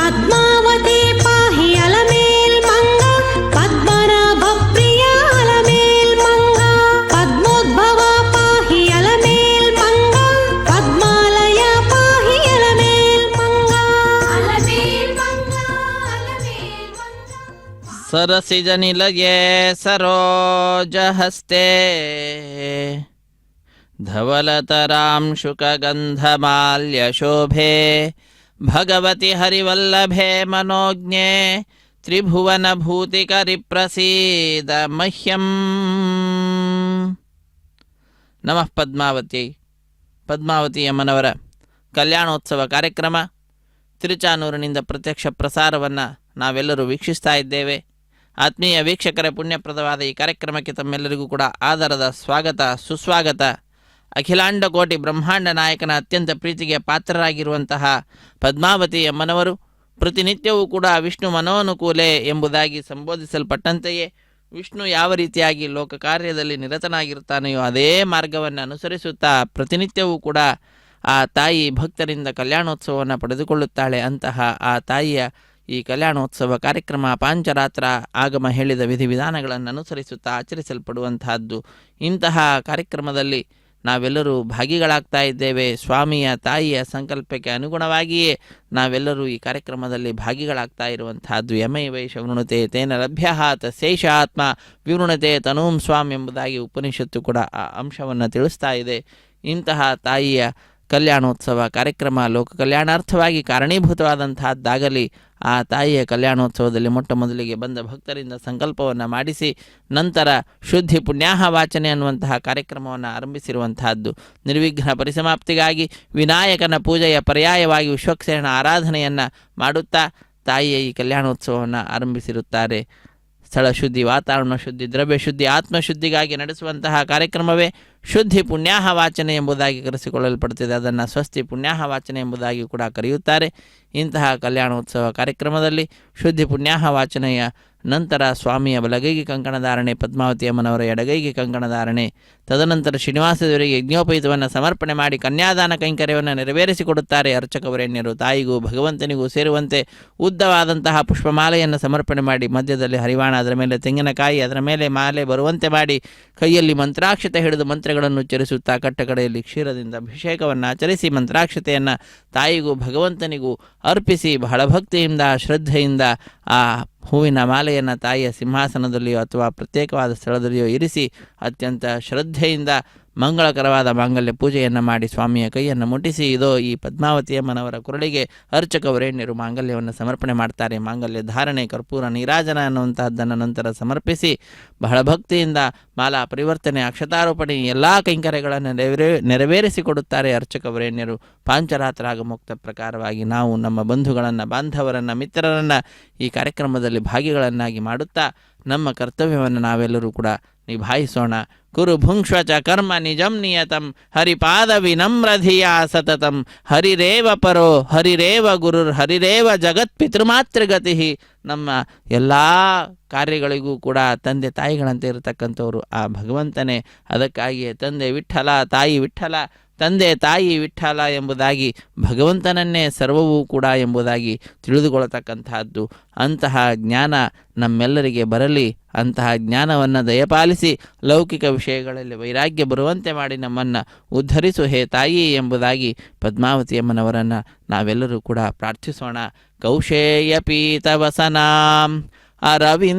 ಪದ್ಮಾವತಿ ಪಾಹಿ ಅಲಮೇಲ್ ಮಂಗ ಪದ್ಮನಾಭ ಪ್ರಿಯ ಅಲಮೇಲ್ ಮಂಗ ಪದ್ಮೋದ್ಭವ ಪಾಹಿ ಅಲಮೇಲ್ ಮಂಗ ಪದ್ಮಾಲಯ ಪಾಹಿ ಅಲಮೇಲ್ ಮಂಗ ಅಲಮೇಲ್ ಮಂಗ ಅಲಮೇಲ್ ಮಂಗ ಸರಸಿಜನಿಲಯೇ ಸರೋಜಹಸ್ತೆ ಧವಲತರಾಂಶುಕಗಂಧಮಾಲ್ಯಶೋಭೆ ಭಗವತಿ ಹರಿವಲ್ಲಭೆ ಮನೋಜ್ಞೆ ತ್ರಿಭುವನಭೂತಿಕರಿಪ್ರಸೀದ ಮಹ್ಯಂ. ನಮಃ ಪದ್ಮಾವತಿ. ಪದ್ಮಾವತಿ ಅಮ್ಮನವರ ಕಲ್ಯಾಣೋತ್ಸವ ಕಾರ್ಯಕ್ರಮ ತಿರುಚಾನೂರಿನಿಂದ ಪ್ರತ್ಯಕ್ಷ ಪ್ರಸಾರವನ್ನು ನಾವೆಲ್ಲರೂ ವೀಕ್ಷಿಸ್ತಾ ಇದ್ದೇವೆ. ಆತ್ಮೀಯ ವೀಕ್ಷಕರ ಪುಣ್ಯಪ್ರದವಾದ ಈ ಕಾರ್ಯಕ್ರಮಕ್ಕೆ ತಮ್ಮೆಲ್ಲರಿಗೂ ಕೂಡ ಆದರದ ಸ್ವಾಗತ ಸುಸ್ವಾಗತ. ಅಖಿಲಾಂಡ ಕೋಟಿ ಬ್ರಹ್ಮಾಂಡ ನಾಯಕನ ಅತ್ಯಂತ ಪ್ರೀತಿಗೆ ಪಾತ್ರರಾಗಿರುವಂತಹ ಪದ್ಮಾವತಿ ಅಮ್ಮನವರು ಪ್ರತಿನಿತ್ಯವೂ ಕೂಡ ವಿಷ್ಣು ಮನೋನುಕೂಲೆ ಎಂಬುದಾಗಿ ಸಂಬೋಧಿಸಲ್ಪಟ್ಟಂತೆಯೇ ವಿಷ್ಣು ಯಾವ ರೀತಿಯಾಗಿ ಲೋಕ ಕಾರ್ಯದಲ್ಲಿ ನಿರತನಾಗಿರ್ತಾನೆಯೋ ಅದೇ ಮಾರ್ಗವನ್ನು ಅನುಸರಿಸುತ್ತಾ ಪ್ರತಿನಿತ್ಯವೂ ಕೂಡ ಆ ತಾಯಿ ಭಕ್ತರಿಂದ ಕಲ್ಯಾಣೋತ್ಸವವನ್ನು ಪಡೆದುಕೊಳ್ಳುತ್ತಾಳೆ. ಅಂತಹ ಆ ತಾಯಿಯ ಈ ಕಲ್ಯಾಣೋತ್ಸವ ಕಾರ್ಯಕ್ರಮ ಪಾಂಚರಾತ್ರ ಆಗಮ ಹೇಳಿದ ವಿಧಿವಿಧಾನಗಳನ್ನು ಅನುಸರಿಸುತ್ತಾ ಆಚರಿಸಲ್ಪಡುವಂತಹದ್ದು. ಇಂತಹ ಕಾರ್ಯಕ್ರಮದಲ್ಲಿ ನಾವೆಲ್ಲರೂ ಭಾಗಿಗಳಾಗ್ತಾ ಇದ್ದೇವೆ. ಸ್ವಾಮಿಯ ತಾಯಿಯ ಸಂಕಲ್ಪಕ್ಕೆ ಅನುಗುಣವಾಗಿಯೇ ನಾವೆಲ್ಲರೂ ಈ ಕಾರ್ಯಕ್ರಮದಲ್ಲಿ ಭಾಗಿಗಳಾಗ್ತಾ ಇರುವಂತಹದ್ದು. ಯಮೈವೈಷ ವೃಣತೆ ತೇನ ಲಭ್ಯ ತಸ್ಯೈಷ ಆತ್ಮ ವಿವೃಣತೆ ತನೂಂ ಸ್ವಾಮಿ ಎಂಬುದಾಗಿ ಉಪನಿಷತ್ತು ಕೂಡ ಆ ಅಂಶವನ್ನು ತಿಳಿಸ್ತಾ ಇದೆ. ಇಂತಹ ತಾಯಿಯ ಕಲ್ಯಾಣೋತ್ಸವ ಕಾರ್ಯಕ್ರಮ ಲೋಕ ಕಲ್ಯಾಣಾರ್ಥವಾಗಿ ಕಾರಣೀಭೂತವಾದಂತಹದ್ದಾಗಲಿ ಆ ತಾಯಿಯ ಕಲ್ಯಾಣೋತ್ಸವದಲ್ಲಿ ಮೊಟ್ಟ ಮೊದಲಿಗೆ ಬಂದ ಭಕ್ತರಿಂದ ಸಂಕಲ್ಪವನ್ನು ಮಾಡಿಸಿ ನಂತರ ಶುದ್ಧಿ ಪುಣ್ಯಾಹ ವಾಚನೆ ಅನ್ನುವಂತಹ ಕಾರ್ಯಕ್ರಮವನ್ನು ಆರಂಭಿಸಿರುವಂತಹದ್ದು. ನಿರ್ವಿಘ್ನ ಪರಿಸಮಾಪ್ತಿಗಾಗಿ ವಿನಾಯಕನ ಪೂಜೆಯ ಪರ್ಯಾಯವಾಗಿ ವಿಶ್ವಕ್ಸೇನ ಆರಾಧನೆಯನ್ನು ಮಾಡುತ್ತಾ ತಾಯಿಯ ಈ ಕಲ್ಯಾಣೋತ್ಸವವನ್ನು ಆರಂಭಿಸಿರುತ್ತಾರೆ. ಸ್ಥಳ ಶುದ್ಧಿ, ವಾತಾವರಣ ಶುದ್ಧಿ, ದ್ರವ್ಯ ಶುದ್ಧಿ, ಆತ್ಮಶುದ್ಧಿಗಾಗಿ ನಡೆಸುವಂತಹ ಕಾರ್ಯಕ್ರಮವೇ ಶುದ್ಧಿ ಪುಣ್ಯಾಹ ವಾಚನೆ ಎಂಬುದಾಗಿ ಕರೆಸಿಕೊಳ್ಳಲ್ಪಡುತ್ತದೆ. ಅದನ್ನು ಸ್ವಸ್ತಿ ಪುಣ್ಯಾಹ ವಾಚನೆ ಎಂಬುದಾಗಿ ಕೂಡ ಕರೆಯುತ್ತಾರೆ. ಇಂತಹ ಕಲ್ಯಾಣೋತ್ಸವ ಕಾರ್ಯಕ್ರಮದಲ್ಲಿ ಶುದ್ಧಿ ಪುಣ್ಯಾಹ ವಾಚನೆಯ ನಂತರ ಸ್ವಾಮಿಯ ಬಲಗೈಗೆ ಕಂಕಣಧಾರಣೆ, ಪದ್ಮಾವತಿ ಅಮ್ಮನವರ ಎಡಗೈಗೆ ಕಂಕಣಧಾರಣೆ, ತದನಂತರ ಶ್ರೀನಿವಾಸದೇವರಿಗೆ ಯಜ್ಞೋಪಯುತವನ್ನು ಸಮರ್ಪಣೆ ಮಾಡಿ ಕನ್ಯಾದಾನ ಕೈಂಕರ್ಯವನ್ನು ನೆರವೇರಿಸಿಕೊಡುತ್ತಾರೆ ಅರ್ಚಕವರೇಣ್ಯರು. ತಾಯಿಗೂ ಭಗವಂತನಿಗೂ ಸೇರುವಂತೆ ಉದ್ದವಾದಂತಹ ಪುಷ್ಪಮಾಲೆಯನ್ನು ಸಮರ್ಪಣೆ ಮಾಡಿ ಮಧ್ಯದಲ್ಲಿ ಹರಿವಾಣ, ಅದರ ಮೇಲೆ ತೆಂಗಿನಕಾಯಿ, ಅದರ ಮೇಲೆ ಮಾಲೆ ಬರುವಂತೆ ಮಾಡಿ ಕೈಯಲ್ಲಿ ಮಂತ್ರಾಕ್ಷತೆ ಹಿಡಿದು ಮಂತ್ರಗಳನ್ನು ಉಚ್ಚರಿಸುತ್ತಾ ಕಟ್ಟಕಡೆಯಲ್ಲಿ ಕ್ಷೀರದಿಂದ ಅಭಿಷೇಕವನ್ನು ಆಚರಿಸಿ ಮಂತ್ರಾಕ್ಷತೆಯನ್ನು ತಾಯಿಗೂ ಭಗವಂತನಿಗೂ ಅರ್ಪಿಸಿ ಬಹಳ ಭಕ್ತಿಯಿಂದ ಶ್ರದ್ಧೆಯಿಂದ ಆ ಹೂವಿನ ಮಾಲೆಯನ್ನು ತಾಯಿಯ ಸಿಂಹಾಸನದಲ್ಲಿಯೋ ಅಥವಾ ಪ್ರತ್ಯೇಕವಾದ ಸ್ಥಳದಲ್ಲಿಯೋ ಇರಿಸಿ ಅತ್ಯಂತ ಶ್ರದ್ಧೆಯಿಂದ ಮಂಗಳಕರವಾದ ಮಾಂಗಲ್ಯ ಪೂಜೆಯನ್ನು ಮಾಡಿ ಸ್ವಾಮಿಯ ಕೈಯನ್ನು ಮುಟ್ಟಿಸಿ ಇದೋ ಈ ಪದ್ಮಾವತಿ ಅಮ್ಮನವರ ಕುರಳಿಗೆ ಅರ್ಚಕವರೇಣ್ಯರು ಮಾಂಗಲ್ಯವನ್ನು ಸಮರ್ಪಣೆ ಮಾಡ್ತಾರೆ. ಮಾಂಗಲ್ಯ ಧಾರಣೆ, ಕರ್ಪೂರ ನೀರಾಜನ ಅನ್ನುವಂಥದ್ದನ್ನು ನಂತರ ಸಮರ್ಪಿಸಿ ಬಹಳ ಭಕ್ತಿಯಿಂದ ಮಾಲಾ ಪರಿವರ್ತನೆ, ಅಕ್ಷತಾರೋಪಣೆ ಎಲ್ಲ ಕೈಂಕರ್ಯಗಳನ್ನು ನೆರವೇರಿಸಿಕೊಡುತ್ತಾರೆ ಅರ್ಚಕವರೇಣ್ಯರು. ಪಾಂಚರಾತ್ರ ಆಗಮೋಕ್ತ ಪ್ರಕಾರವಾಗಿ ನಾವು ನಮ್ಮ ಬಂಧುಗಳನ್ನು, ಬಾಂಧವರನ್ನು, ಮಿತ್ರರನ್ನು ಈ ಕಾರ್ಯಕ್ರಮದಲ್ಲಿ ಭಾಗಿಗಳನ್ನಾಗಿ ಮಾಡುತ್ತಾ ನಮ್ಮ ಕರ್ತವ್ಯವನ್ನು ನಾವೆಲ್ಲರೂ ಕೂಡ ನಿಭಾಯಿಸೋಣ. ಕುರು ಭುಂಕ್ಷ್ವ ಚ ಕರ್ಮ ನಿಜಂ ನಿಯತಂ ಹರಿಪಾದ ವಿನಮ್ರಧಿಯ ಸತತಂ ಹರಿರೇವ ಪರೋ ಹರಿರೇವ ಗುರುರ್ ಹರಿರೇವ ಜಗತ್ ಪಿತೃಮಾತೃಗತಿ. ನಮ್ಮ ಎಲ್ಲ ಕಾರ್ಯಗಳಿಗೂ ಕೂಡ ತಂದೆ ತಾಯಿಗಳಂತೆ ಇರತಕ್ಕಂಥವರು ಆ ಭಗವಂತನೇ. ಅದಕ್ಕಾಗಿಯೇ ತಂದೆ ವಿಠ್ಠಲ, ತಾಯಿ ವಿಠ್ಠಲ, ತಂದೆ ತಾಯಿ ವಿಠ್ಠಲ ಎಂಬುದಾಗಿ ಭಗವಂತನನ್ನೇ ಸರ್ವವೂ ಕೂಡ ಎಂಬುದಾಗಿ ತಿಳಿದುಕೊಳ್ಳತಕ್ಕಂತಹದ್ದು. ಅಂತಹ ಜ್ಞಾನ ನಮ್ಮೆಲ್ಲರಿಗೆ ಬರಲಿ. ಅಂತಹ ಜ್ಞಾನವನ್ನು ದಯಪಾಲಿಸಿ ಲೌಕಿಕ ವಿಷಯಗಳಲ್ಲಿ ವೈರಾಗ್ಯ ಬರುವಂತೆ ಮಾಡಿ ನಮ್ಮನ್ನು ಉದ್ಧರಿಸು ಹೇ ತಾಯಿ ಎಂಬುದಾಗಿ ಪದ್ಮಾವತಿ ಅಮ್ಮನವರನ್ನು ನಾವೆಲ್ಲರೂ ಕೂಡ ಪ್ರಾರ್ಥಿಸೋಣ. ಕೌಶೇಯ ಪೀತವಸನಾಂ ಅರವಿಂದನೇತ್ರಾಂ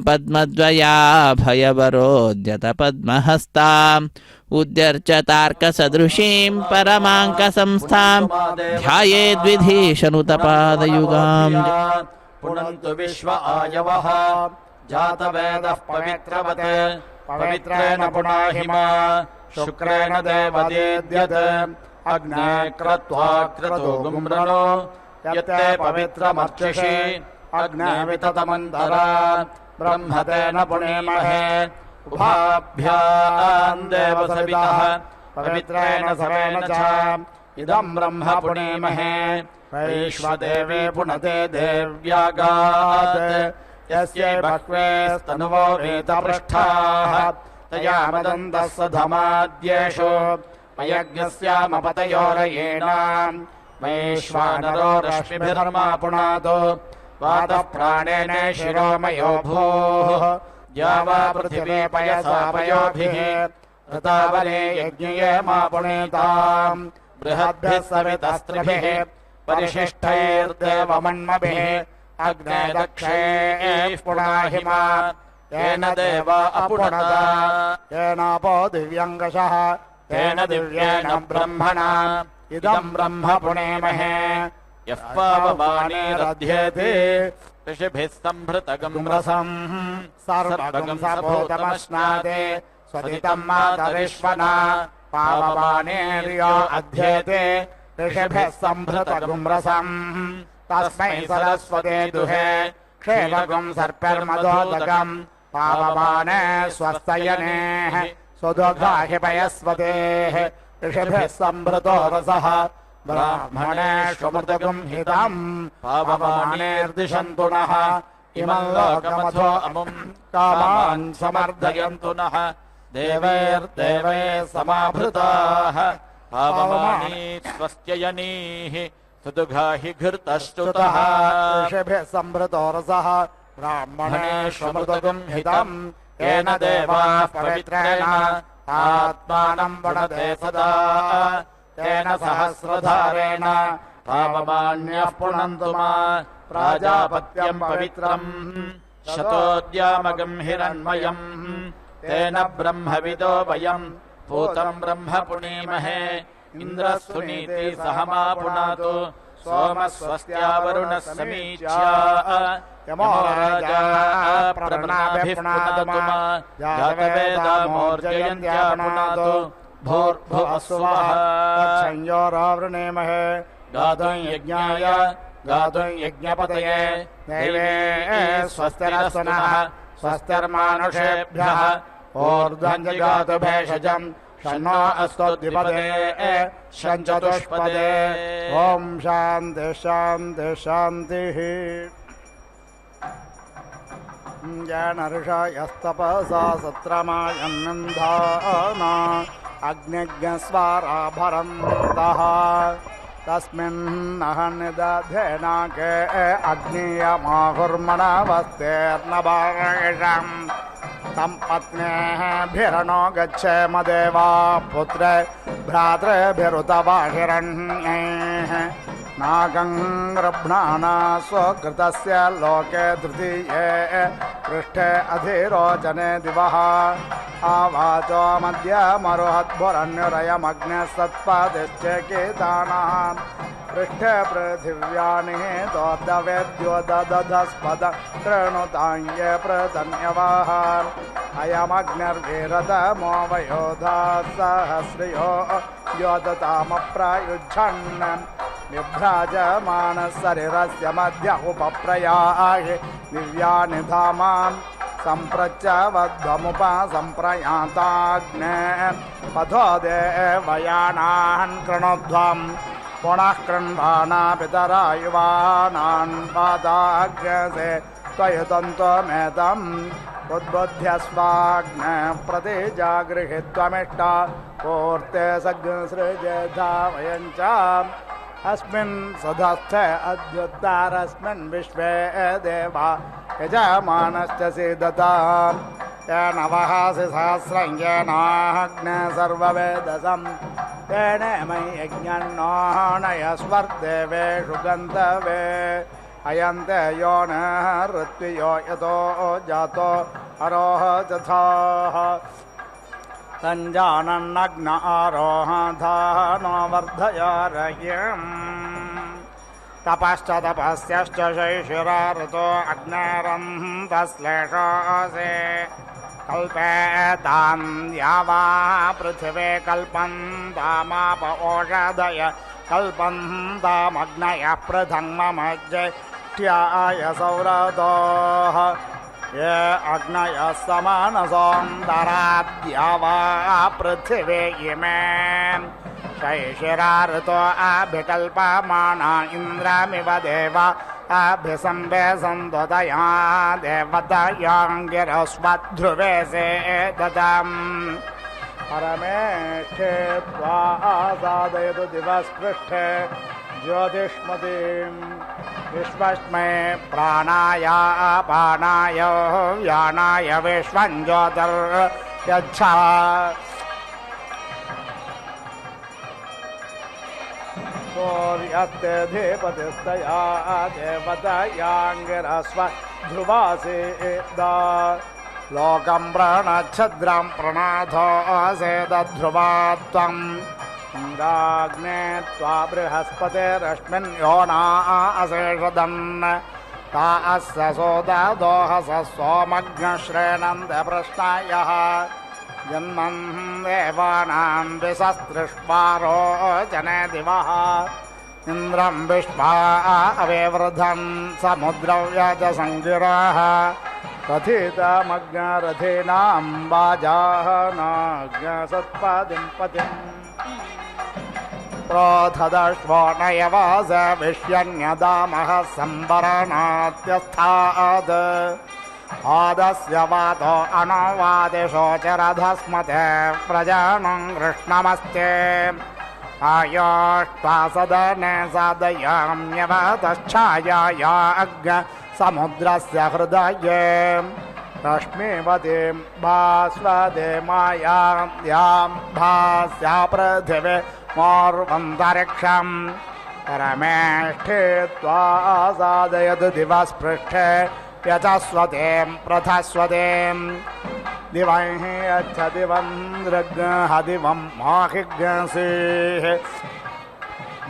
ಪದ್ಮದ್ವಯಾಭಯವರೋದ್ಯತ ಪದ್ಮಹಸ್ತಾಂ ಉದ್ಯರ್ಚತಾರ್ಕಸದೃಶೀಂ ಪರಮಾಂಕ ಸಂಸ್ಥಾಂ ಧ್ಯಾಯೇದ್ವಿಧೀಶನುತಪಾದಯುಗಾಂ. ಪುನಂತು ವಿಶ್ವ ಆಯವಃ ಜಾತವೇದಃ ಪವಿತ್ರವತ್ ಪವಿತ್ರೇಣ ಪುನಾಹಿಮ ಶುಕ್ರೇಣ ದೇವದೇದ್ಯತ್ ಅಗ್ನೇ ಕ್ರತ್ವಾ ಕ್ರತೋ ಗುಮ್ರನೋ ಯತ್ತೆ ಪವಿತ್ರಮರ್ಚಿಷಿ ಅಗ್ನೇ ವಿತತಮಂತರ ಬ್ರಹ್ಮತೇನ ಪುಣೇಮಹೇ ಉಭಾಭ್ಯಾಂ ದೇವಸವಿತಃ ಪವಿತ್ರೇಣ ಸವೇನ ಚ ಇದಂ ಬ್ರಹ್ಮ ಪುಣೇಮಹೇ ವೈಶ್ವದೇವೇ ಪುನತೆ ದೇವ್ಯಾಗಾತ್ ಯಸ್ಯೈ ಬಹ್ವೇ ಸ್ತನುವೋ ವೇದಪೃಷ್ಠಾಃ ತಯಾ ಮದಂತಃ ಸಧಮಾದ್ಯೇಷು ಮಯಜ್ಞಸ್ಯಾಮಪತಯೋರಯೇಣ वैश्वानरो रश्मिभिर्मा पुनातो वातः प्राणेन शिरोमयो भूः द्यावा पृथिवी पयसा पयोभिः ऋतावरे यज्ञये मा पुनीताम् बृहद्भिः सवितस्त्रिभिः परिशिष्टैर्देवमन्मभिः अग्ने दक्षैः पुनाहिमा येन देवा अपुनता येनापो दिव्यङ्गशः तेन दिव्येन ब्रह्मणा इदम् ब्रह्म पुनेमहे यः पाववाणीरध्येति ऋषिभिः सम्भृतगम् रसम् सर्वगम् सभूतमश्नाते स्वदितम् मातरिष्वना पाववाणीर्यो अध्येते ऋषिभिः सम्भृतगम् रसम् तस्मै सरस्वते दुहे क्षेमगम् सर्पर्मदोदकम् पाववाने स्वस्तयनेः स्वदोग्धाहि पयस्वतेः ऋषिभिः सम्भृतो रसः ब्राह्मणेषु मृतगम् हितम् पाववानेर्दिशन्तु नः इमम् लोकमथो अमुम् कामान् समर्धयन्तु नः देवैर्देवैः समाभृताः पाववानी स्वस्त्ययनीः सुदुघाहि घृतश्च्युतः ऋषिभिः सम्भृतो रसः ब्राह्मणेषु मृतगम् हितम् येन देवाः पवित्रेण आत्मानम् वणते सदा तेन सहस्रधारेण पावमान्यः पुनन्तु मा प्राजापत्यम् पवित्रम् शतोद्यामगम् हिरण्मयम् तेन ब्रह्मविदो वयम् पूतम् ब्रह्म पुनीमहे इन्द्रः सुनीति सह मा पुनातु सोमः स्वस्त्या वरुणः समीच्या यमो राजा प्रवृणाभिः पुनातु मा जातवेदामोर्जयन्त्या पुनातु भूर्भुवः सुवः तच्छंयोरावृणेमहे गातुम् यज्ञाय गातुम् यज्ञपतये दैवे स्वस्तिरस्तु नः स्वस्तिर्मानुषेभ्यः ऊर्ध्वम् जगातु भेषजम् शन्नो अस्तोद्विपदे शञ्चतुष्पदे ॐ शान्ति शान्ति शान्तिः येन ऋषयस्तपसा सत्रमायन्निन्धाना अग्निज्ञस्वाराभरन्तः तस्मिन्नः निदध्येनाके अग्नियमाहुर्मणवस्तेर्नभागेषम् तम् पत्न्यभिरणो गच्छेम देवा पुत्रे भ्रातृभिरुतवाहिरण्यैः नागं गृह्णाना स्वकृतस्य लोके तृतीये पृष्ठे अधिरोचने दिवः आवाचो मध्यमरुहद्भुरन्युरयमग्ने सत्पदिश्चेकितानः पृष्ठे पृथिव्यानि दोर्दवेद्यो ददधस्पद कृणुताङ्गे प्रतन्यवः अयमग्निर्वीरतमो वयोधा सहस्रियो योदतामप्रयुज्झन् विभ्राजमानशरीरस्य मध्य उपप्रयाहि दिव्यानि धामान् सम्प्रत्यवध्वमुपसम्प्रयाताग्ने पथो देवयानान् कृणुध्वम् पुनः कृण्वाना पितरा युवानान् पादाग्रसे त्वयुतन्त्वमेतम् उद्बुध्यस्वाग्न प्रति जागृहीत्वमिष्टा पूर्ते सृजेधा वयं च अस्मिन् सदस्थे अद्युत्तरस्मिन् विश्वे देवा यजमानश्च सीदताम् येन वहासि सहस्रं येनाग्ने सर्ववेदसम् तेन मयि यज्ञन्नो नयस्वर्देवेषु गन्तवे अयन्ते यो न ऋत्वियो यतो जातो अरोह तथाः तञ्जानन्नग्न आरोहधानो वर्धयारयम् तपश्च तपस्यश्च शैशिराऋतो अग्नेरन्तश्लेषोऽसि कल्पेतां यावा पृथिवे कल्पन्तामाप ओषधय कल्पन्तामग्नयः पृथङ्ममज्येष्ठ्याय सौरतोः ये अग्नयः समानसोऽन्तराद्यावा पृथिवे इमे शैशिराऋतो अभिकल्पमाना इन्द्रमिव देवा अभिसंवेशन्तया देवतायाङ्गिरस्वध्रुवे सेदतम् परमेष्ठे त्वा आसादयतु दिवस्पृष्ठे ज्योतिष्मतीं विश्वस्मै प्राणाय अपानाय व्यानाय विश्वं ज्योतिर्यच्छा सूर्यस्ते धीपतिस्तया देवतयांगिरस्व ध्रुवासेदा लोकं प्रणच्छद्रं प्रणाथो असेदध्रुवा त्वं इन्द्राग्ने त्वा बृहस्पतिरश्मिन् योना अशेषदन् ता अस्य सोददोहस सोमग्नश्रेणन्त प्रश्नायः जन्मं देवानां विशस्त्रिष्वारो जने दिवः इन्द्रं विश्वा अवेवृधं समुद्रव्याजसङ्गिराः कथितमग्नरथीनां वाजानाज्ञसत्पदिं पतिम् प्रोथदश्वो नयवास विष्यन्यदामः संवरणात्यस्थात् आदस्य वातो अनवादिशोचरधस्मते प्रजानं कृष्णमस्ते आयोष्टासदने सादयाम्यवतश्छायाया अग्न समुद्रस्य हृदये रश्मिवतीं भास्वते मायां भास्या पृथिवी मोर्वन्तरिक्षं परमेष्ठे त्वा सादयतु दिवस्पृष्ठे यचस्वतीं प्रथस्वतीं दिवं यच्छ दिवं दृग्ह दिवं माहिग्सीः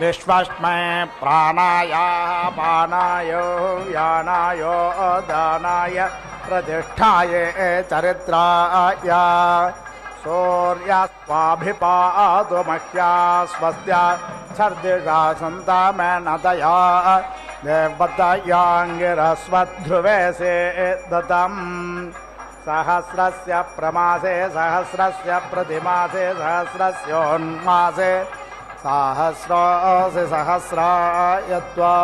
विश्वस्मै प्राणाय पानाय यानाय दानाय प्रतिष्ठाय चरित्राय सूर्यस्वाभिपातु मह्या स्वस्त्या छर्दिषा सन्तामेनतया देवतयांगिरस्वध्रुवे से दतम् सहस्रस्य प्रमासे सहस्रस्य प्रतिमासे सहस्रस्योन्मासे सहस्रासि सहस्राय त्वा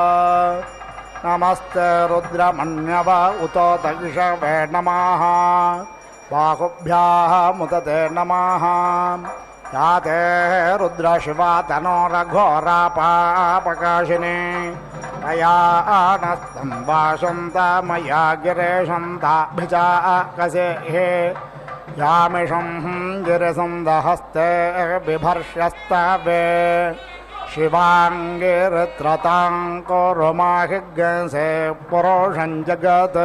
नमस्ते रुद्रमन्यव उतो तगिषवे नमः बाहुभ्याः मुदते नमः याते रुद्रशिवा तनो रघोरापापकाशिनी तया नस्तं वासुन्त मया गिरेशन्ताभिचाकसे यामिषं गिरिसन्दहस्ते बिभर्ष्यस्तवे शिवाङ्गिरत्रतां कुरुमाहिग्ंसे पुरुषं जगत्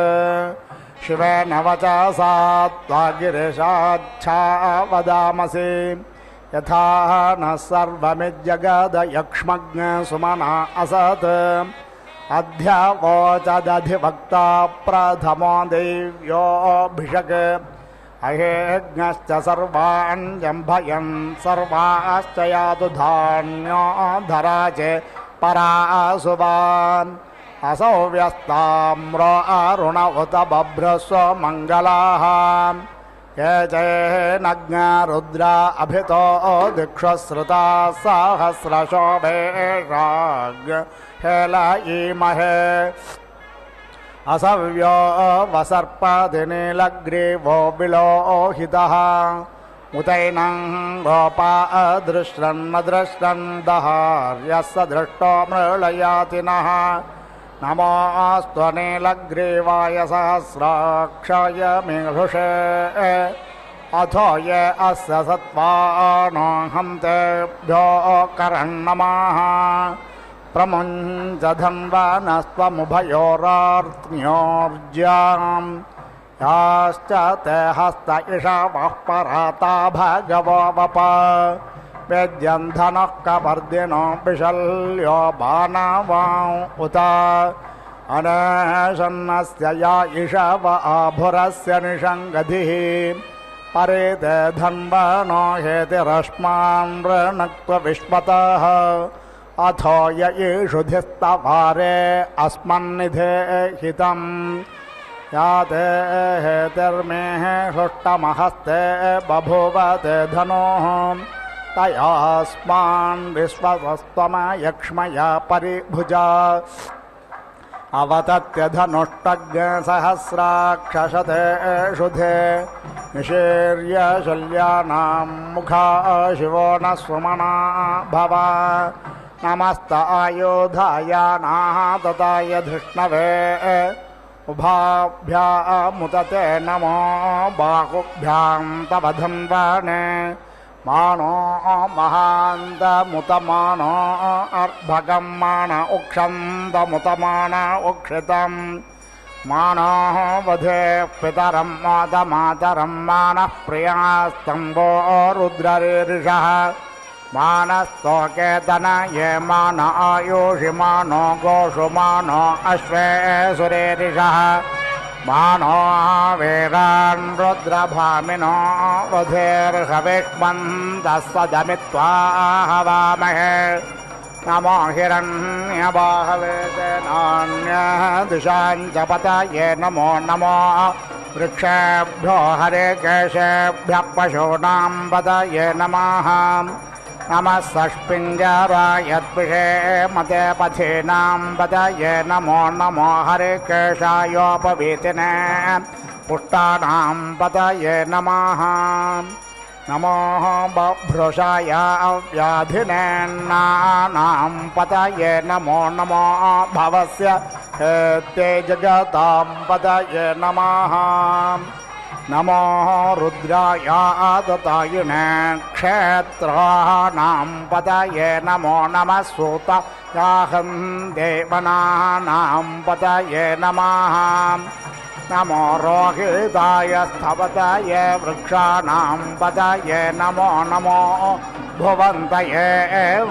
शिवेन वचसा त्वा गिरिशाच्छा वदामसि यथा न सर्वमिज्जगदयक्ष्मज्ञ सुमना असत् अध्यावोचदधिवक्ता प्रथमो देव्योऽभिषक् अहेज्ञश्च सर्वान् जम्भयन् सर्वाश्च यातु धान्यो धरा च परासुवान् असौ व्यस्ताम्रो अरुण उत बभ्रस्व मङ्गलाः ये चेनज्ञा रुद्रा अभितो दिक्षुश्रुता सहस्रशोभेषाग् हेलयीमहे असव्यो वसर्पदिनीलग्रीवो विलोहितः उतैनं गोपा अदृश्यन्नदृश्यन् दहार्यस्य दृष्टो मृळयातिनः नमोऽस्तु नीलग्रीवाय सहस्राक्षाय मेघुषे अथो ये अस्य सत्त्वानो हन्तेभ्यो करन्नमः प्रमुञ्चधन्वानस्त्वमुभयोरार्त्न्योर्ज्याम् याश्च ते हस्त इषवः पराता भगवो वप वेद्यं धनः कपर्दिनो विशल्यो बाणवां उत अनेशन्नस्य या इषव आभुरस्य निषङ्गधिः परेते धन्वनो हेतिरश्मान् वृणक्त्व विश्वतः अथो य ईषुधिस्तवारे अस्मन्निधे हितम् याते हेतिर्मेः हृष्टमहस्ते बभूवते धनुः तयास्मान् विश्वस्त्वमयक्ष्मया परिभुजा अवतत्य धनुष्टज्ञसहस्राक्षशते शुधे निशीर्य शल्यानां मुखा शिवो न सुमना भव नमस्तायुधाय नाहतताय धृष्णवे उभाभ्यामुदते नमो बाहुभ्यां तव धन्वने मानो महान्तमुतमानो अर्भगं मान उक्षन्तमुतमान उक्षितं मानो वधे पितरं मातमातरं मानः प्रियास्तम्भो रुद्ररीरिषः मानस्तोकेतन ये मान आयुषि मानो गोषु मानो अश्वे सुरेरिषः मानो वीरान् रुद्रभामिनो वधेर्हविष्मन्तः सदमित्वा हवामहे नमो हिरण्यबाहवे नान्यदिशाञ्च पतये नमो नमो वृक्षेभ्यो हरिकेशेभ्यः पशूनां पतये नमः नमः षष्पिञ्जराय द्विषे मते पथीनां पतये नमो नमो हरिकेशायोपवीतिने पुष्टानां पतये नमः नमो बभ्रुषाय व्याधिने नानां पतये नमो नमो भवस्य ते जगतां पतये नमः नमो रुद्राय आदतायिने क्षेत्राणां पतये नमो नमः सूतायाहं देवनानां पतये नमः नमो रोहिताय स्थपतये वृक्षाणां पतये नमो नमो भुवन्तये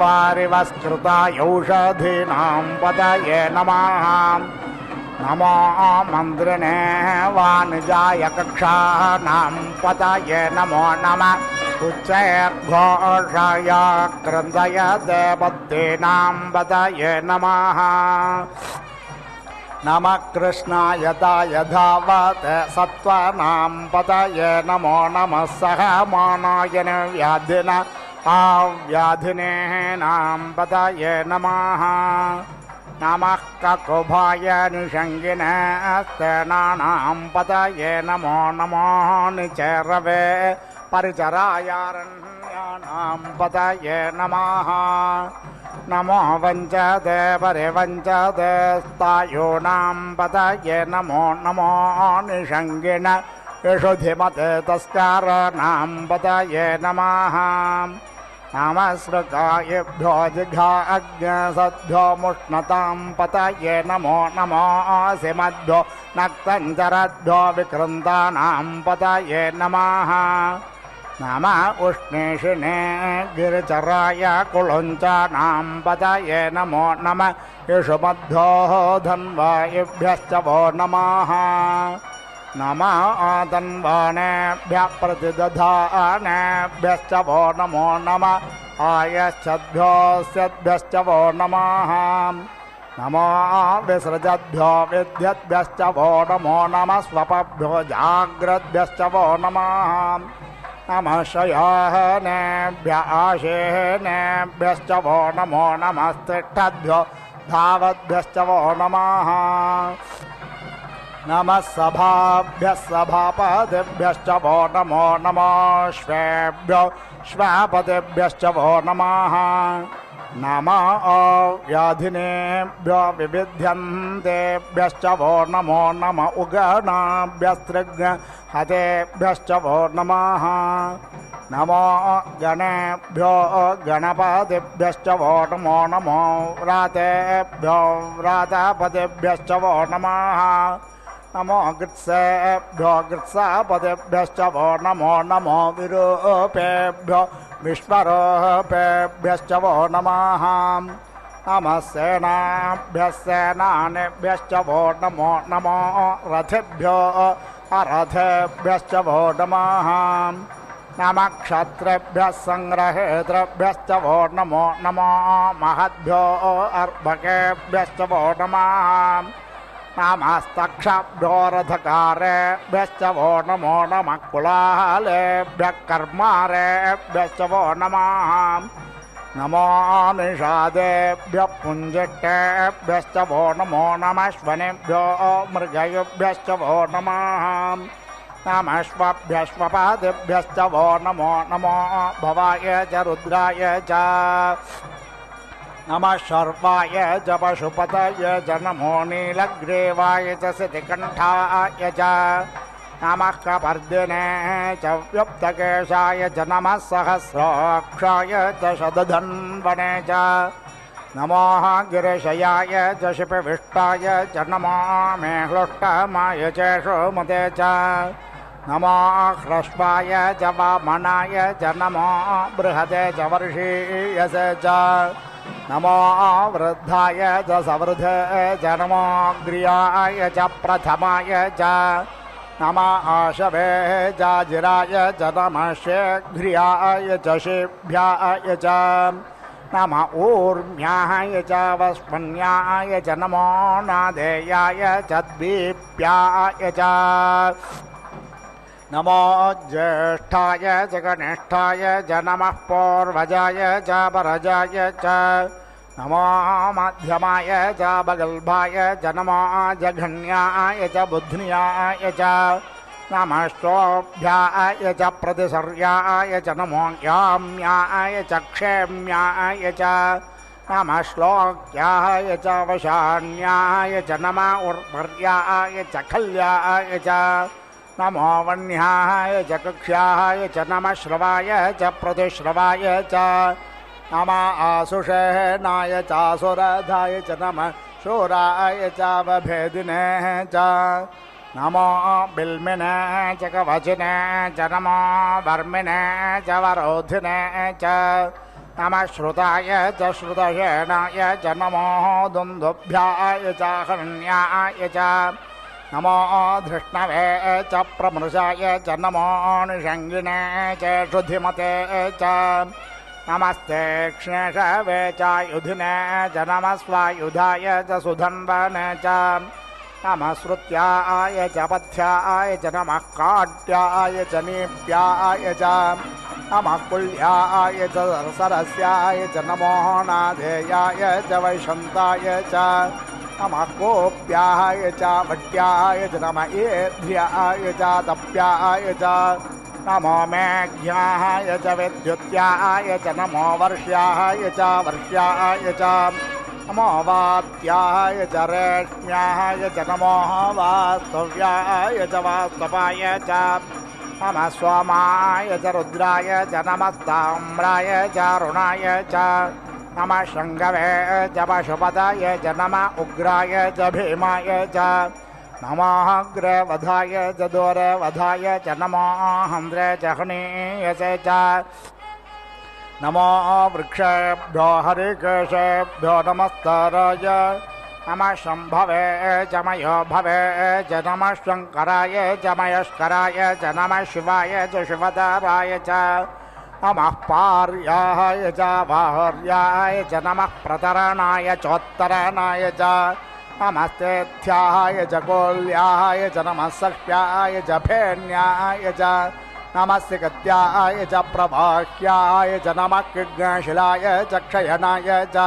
वारिवस्कृताय औषधीनां पतये नमः नमो मन्त्रिणे वाणिजाय कक्षाणां पतये नमो नमः उच्चैर्घोषाय क्रन्दय देवतीनां पतये नमः नमः कृष्णाय धावत सत्त्वानां पतये नमो नमः सहमानाय व्याधिन आव्याधिनेनां पतये नमः नमः ककुभाय निषङ्गिने स्तेनानां पतये नमो नमो निचरवे परिचरायारण्यानां पतये नमः नमो वञ्चते परिवञ्चते स्थायूनां पतये नमो नमो निषङ्गिन यशुधिमते तस्काराणां पतये नमः नमस्कृतायेभ्यो जिघाग्न्यसद्भ्यो मुष्णतां पतये नमो नमो सिमद्भ्यो नक्तञ्जरद्भ्यो विकृन्तानां पतये नमः नमः उष्णेशिने गिरिचराय कुलुञ्चानां पतये नमो नमः यशुमद्भ्यो धन्वायेभ्यश्च वो नमः नमः आतन्वानेभ्यः प्रतिदधानेभ्यश्च वो नमो नमः आयश्चद्भ्योऽस्यद्भ्यश्च वो नमः नमो विसृजद्भ्यो विद्यद्भ्यश्च वो नमो नमः स्वपभ्यो जाग्रद्भ्यश्च वो नमः नमः शयानेभ्य आशेनेभ्यश्च वो नमो नमस्तिष्ठद्भ्यो धावद्भ्यश्च वो नमः नमः सभाभ्यः सभापतिभ्यश्च वो नमो नमः श्वेभ्यो श्वापतिभ्यश्च वो नमः नमः व्याधिनेभ्यो विविध्यन्तेभ्यश्च वो नमो नमः उगणाभ्यस्त्रिघ्नहतेभ्यश्च वो नमः नमो गणेभ्यो गणपतिभ्यश्च वो नमो नमो व्रातेभ्यो व्रातापतिभ्यश्च वो नमः नमो गृत्सेभ्यो गृत्सापतिभ्यश्च वो नमो नमो विरूपेभ्यो विश्वरूपेभ्यश्च वो नमः नमः सेनाभ्यः सेनानेभ्यश्च वो नमो नमो रथेभ्यो अरथेभ्यश्च वो नमः नमः क्षत्रेभ्यः सङ्ग्रहेतृभ्यश्च वो नमो नमो महद्भ्यो अर्भकेभ्यश्च वो नमः नमस्तक्षभ्यो रथकारेभ्यश्च वो नमो नमः कुलालेभ्यः कर्मारेभ्यश्च वो नमः नमो निषादेभ्यः पुञ्जिष्टेभ्यश्च वो नमो नमः श्वनेभ्यो मृगयुभ्यश्च वो नमः नमश्वभ्यश्वपादिभ्यश्च वो नमो नमो भवाय च रुद्राय च नमः शर्वाय च पशुपतये च नमो नीलग्रीवाय च सितिकण्ठाय च नमः कपर्दिने च व्युप्तकेशाय च नमः सहस्राक्षाय च शतधन्वने च नमो गिरिशयाय च शिपिविष्टाय च नमो मेह्लुष्टमाय च सुमते च नमो ह्रस्वाय च वामनाय च नमो बृहते च वर्षीयसे च नमो वृद्धाय च सवृधे च नमो ग्रियाय च प्रथमाय च नमो आशवे च जिराय च नमः शेघ्रियाय च शिभ्याय च नमः ऊर्म्याय च वस्मन्याय च नमो नादेयाय च द्वीप्याय च नमो ज्येष्ठाय च कनिष्ठाय च नमः पूर्वजाय च परजाय च नमो मध्यमाय च बगल्भाय च नमो जघन्याय च बुध्न्याय च नमः स्तोभ्याय च प्रतिसर्याय च नमो याम्याय च क्षेम्याय च नमः श्लोक्याय च वशान्याय च नमः उर्वर्याय च खल्याय च नमो वन्याय च कक्ष्याय च नमः श्रवाय च प्रतिश्रवाय च नमः आसुषेनाय च आसुरधाय च नमः शूराय च वभेदिने च नमो बिल्मिने च कवचिने च नमो वर्मिने च वरोधिने च नमः श्रुताय च श्रुतशेनाय च नमो दुन्दुभ्याय च हरण्याय च नमो धृष्णवे च प्रमृषाय च नमो निषङ्गिने च शुधिमते च नमस्ते क्ष्णेशवे च युधिने च नमः स्वायुधाय च सुधन्वने च नमः श्रुत्याय च पथ्याय च नमः काट्याय च नीप्याय च नमः कुल्याय च सरस्याय च नमो नाधेयाय च वैशन्ताय च नमः कोप्याय च वट्याय च नमः एभ्याय च तप्याय च नमो मेघ्याय च विद्युत्याय च नमो वर्ष्याय च वर्ष्याय च नमो वात्याय च रेष्म्याय च नमो वास्तव्याय च वास्तवाय च नमः सोमाय च रुद्राय च नमः ताम्राय च अरुणाय च नमः शङ्गवे च पशुपतये च नमः उग्राय च भीमाय च नमः अग्रवधाय च दूरवधाय च नमो हन्द्रे च हनीयसे च नमो वृक्षेभ्यो हरिकेशेभ्यो नमस्ताराय नमः शम्भवे च मयो भवे च नमः शङ्कराय च मयस्कराय च नमः शिवाय च शिवताराय च नमः पार्याय च बाहुर्याय च नमः प्रतरणाय चोत्तरणाय च नमस्तेथ्याय च कोल्याय च नमः सख्याय च फेन्याय च नमः सिकत्याय च प्रभाह्याय च नमः किग्नशिलाय च क्षयनाय च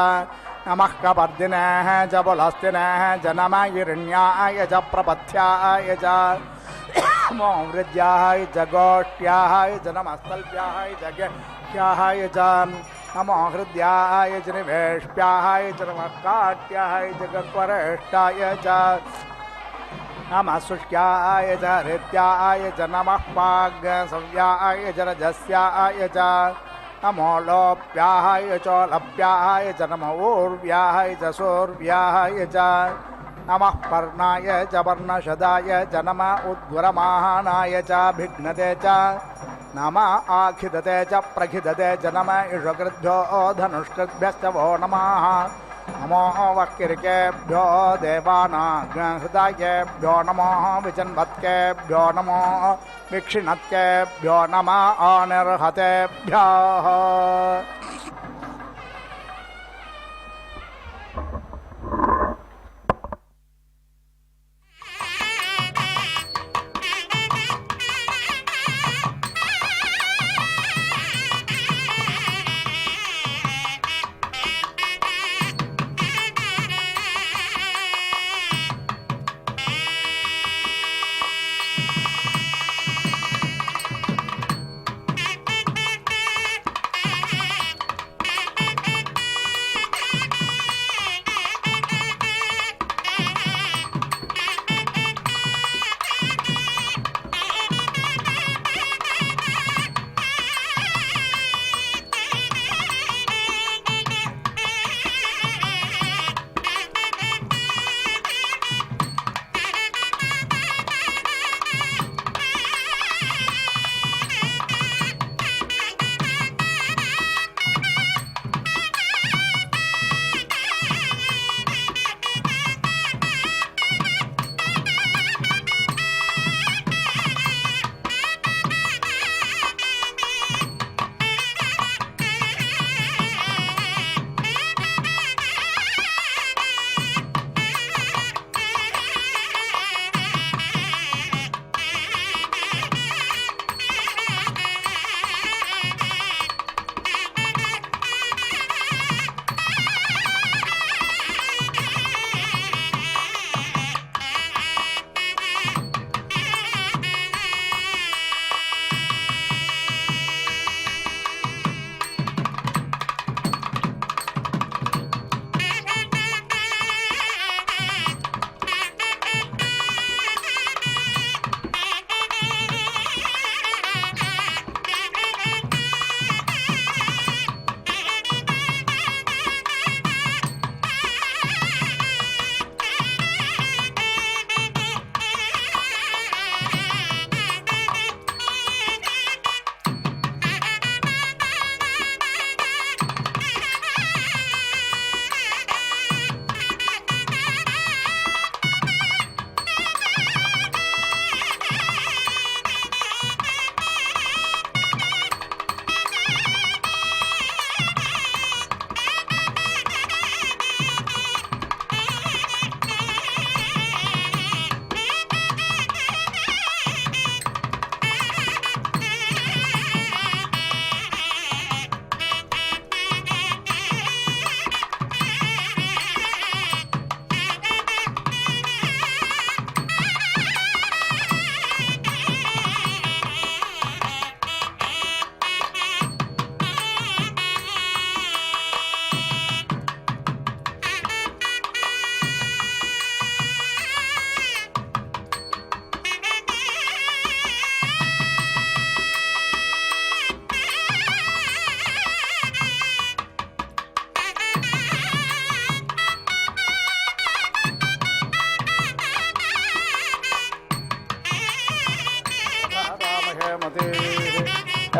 नमः कपर्दिने च पुलस्तिने च नमः हिरण्याय च प्रपथ्याय च नमो वृद्ध्याय च गोष्ठ्याय च नमः स्थल्प्याय च गेह्याय च नमो हृद्याय च निवेश्याय च नमः काट्याय च गक्वरेष्ठाय च नमः शुष्क्याय च हृत्याय च नमः पाग्सव्याय च रजस्याय च नमो लोप्याय च लप्याय च नमो ऊर्व्याय च सूर्व्याय च नमः पर्णाय च वर्णशदाय च नमः उद्वरमानाय च भिघ्नते च नमः आखिदते च प्रखिदते च नमः इषकृद्भ्यो धनुष्कृद्भ्यश्च वो नमः नमो वक्किरिकेभ्यो देवानाग्नहृदयेभ्यो नमो विचन्वत्केभ्यो नमो विक्षिणत्केभ्यो नमः अनिर्हतेभ्यः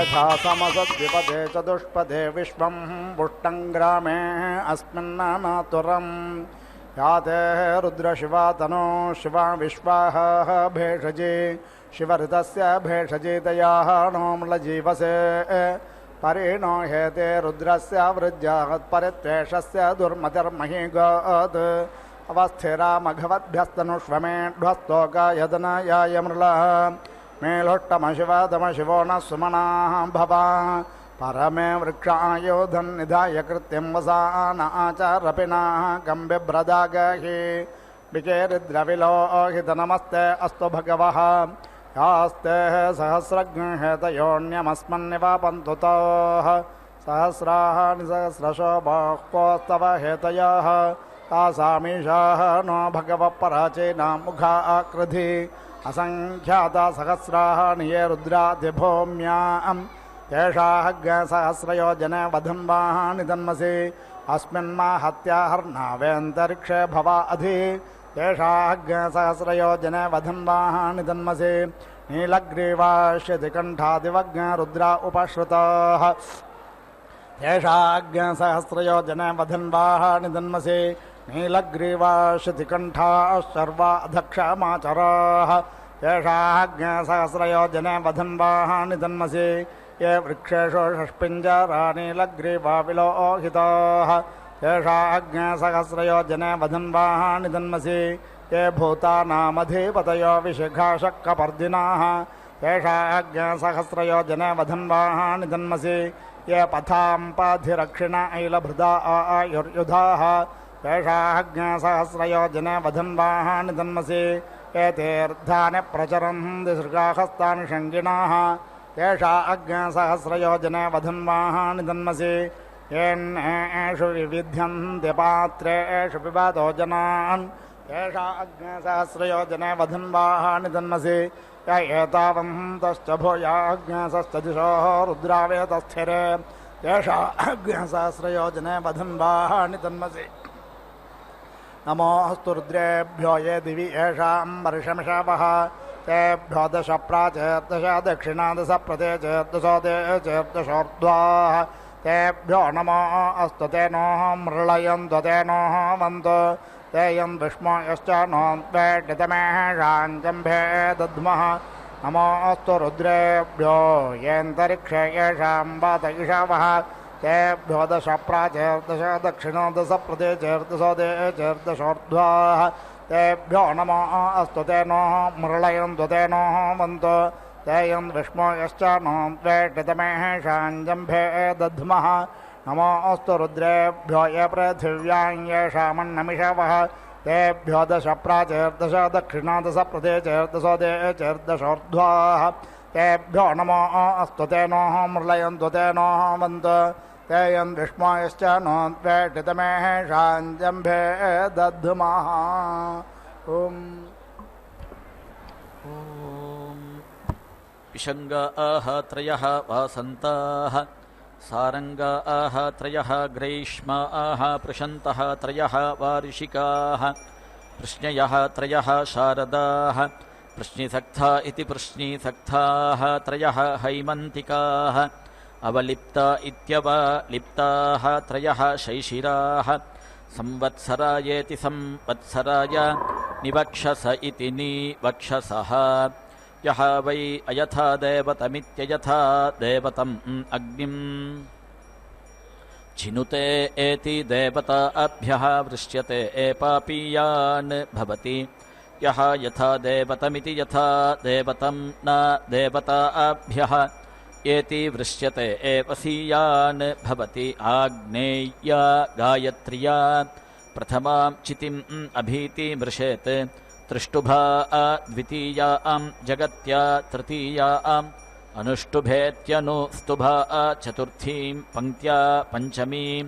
यथा समसद्विपदे चतुष्पदे विश्वं पुष्टं ग्रामे अस्मिन्नामातुरम् याते रुद्रशिवा तनो शिवा विश्वाः भेषजे शिवऋतस्य भेषजितयाः नोम्लजीवसे परिणो हेते रुद्रस्य वृज्यात् परित्वेषस्य दुर्मतिर्महीगात् अवस्थिरामघवद्भ्यस्तनुष्वमेढ्वस्तोकायतनायाय मृळः मेलुष्टमशिवतमशिवो न सुमनाः भवा परमे वृक्षायोधन्निधाय कृत्यं वसान आचारपिनाः कं बिभ्रदागहि विकेरिद्रविलोहितनमस्ते अस्तु भगवः यास्ते सहस्रज्ञहेतयोऽन्यमस्मन्निवापन्तु तोः सहस्राः निसहस्रशो बाह्वोस्तव हेतयः तासामीशाः नो भगवः पराचीना मुखा आकृधि असङ्ख्याता सहस्राः निये रुद्रादिभूम्याम् तेषाहग्रसहस्रयोजने वधन्वाः निधन्मसि अस्मिन्माहत्याहर्नावेऽन्तरिक्षे भवा अधि तेषाहग्रसहस्रयोजने वधन्वाः निधन्मसि नीलग्रीवाश्यति कण्ठादिवग्न रुद्रा उपश्रुताः तेषाग्रसहस्रयोजने वधन्वाः निधन्मसि नीलग्रीवाश्यति कण्ठाः सर्वा अधक्षमाचराः तेषाग्रसहस्रयोजने वधन्वाः निधन्मसि ये वृक्षेषु षष्पिञ्जरा नीलग्रीवा विलोहिताः तेषाग्रसहस्रयोजने वधन्वाः निधन्मसि ये भूतानामधिपतयो विशिखाशक्कपर्दिनाः तेषाग्रसहस्रयोजने वधन्वाः निधन्मसि ये पथाम्पाधिरक्षिण ऐलभृदा आयुर्युधाः तेषाग्रसहस्रयोजने वधन्वाः निधन्मसि ये तीर्थानि प्रचरन्ति सृगाहस्तानि शङ्गिणाः तेषाग्रसहस्रयोजने वधन्वाः निधन्मसि येषु विविध्यन्ति पात्रेषु पिबतो जनान् तेषाग्रसहस्रयोजने वधन्वाः निधन्मसि य एतावन्तश्च भूयाग्रसश्च दिशोः रुद्रावेतस्थिरे तेषाग्रसहस्रयोजने वधन्वाः निधन्मसि नमोऽस्तु रुद्रेभ्यो ये दिवि येषां वर्षमिषवः तेभ्यो दश प्राचेर्दश दक्षिणादश प्रदेचेर्दशोदेचेर्दशोर्ध्वाः तेभ्यो नमो अस्तु ते नोः मृळयन्तु ते नोः वन्तु ते यं विष्मो यश्च नोद्वेड्यतमेषाञ्जम्भे दद्मः नमोऽस्तु रुद्रेभ्यो येऽन्तरिक्षे येषां वात इषवः तेभ्यो दश प्राचेर्दश दक्षिणोदश प्रदेचेर्दशोदेचेर्दशोर्ध्वाः तेभ्यो नमो अस्तु ते नोः मृळयन्तु ते नोः वन्तु ते यं विष्मो यश्च नोद्वेड्यतमेषाञ्जम्भे दद्मः नमोऽस्तु रुद्रेभ्यो ये पृथिव्यां येषामन्नमिषवः तेभ्यो दश प्राचेर्दश दक्षिणादश प्रदेचेर्दशोदेचेर्दशोर्ध्वाः तेभ्यो नमो अस्तु ते नोः मृळयन्तु ते नोः वन्तु ते यं विष्मो यश्च नोद्वेड्यतमेषाञ्जम्भे दद्मः विषङ्गाः त्रयः वासन्ताः सारङ्गाः त्रयः ग्रैष्माः पृशन्तः त्रयः वार्षिकाः पृश्न्ययः त्रयः शारदाः पृश्निसक्था इति पृश्निसक्थाः त्रयः हैमन्तिकाः अवलिप्ता इत्यवलिप्ताः त्रयः शैशिराः संवत्सरायेति संवत्सराय निवक्षस इति निवक्षसः यः वै अयथा देवतमित्ययथा देवतम् अग्निम् छिनुते एति देवताभ्यः वृष्यते एपापीयान् भवति यः यथा देवतमिति यथा देवतं न देवताभ्यः एति वृष्यते एवसीयान् भवति आग्नेय्या गायत्र्या प्रथमां चितिम् अभीति मृषेत् त्रिष्टुभा द्वितीयां जगत्या तृतीयाम् अनुष्टुभेत्यनुस्तुभा चतुर्थीं पङ्क्त्या पञ्चमीं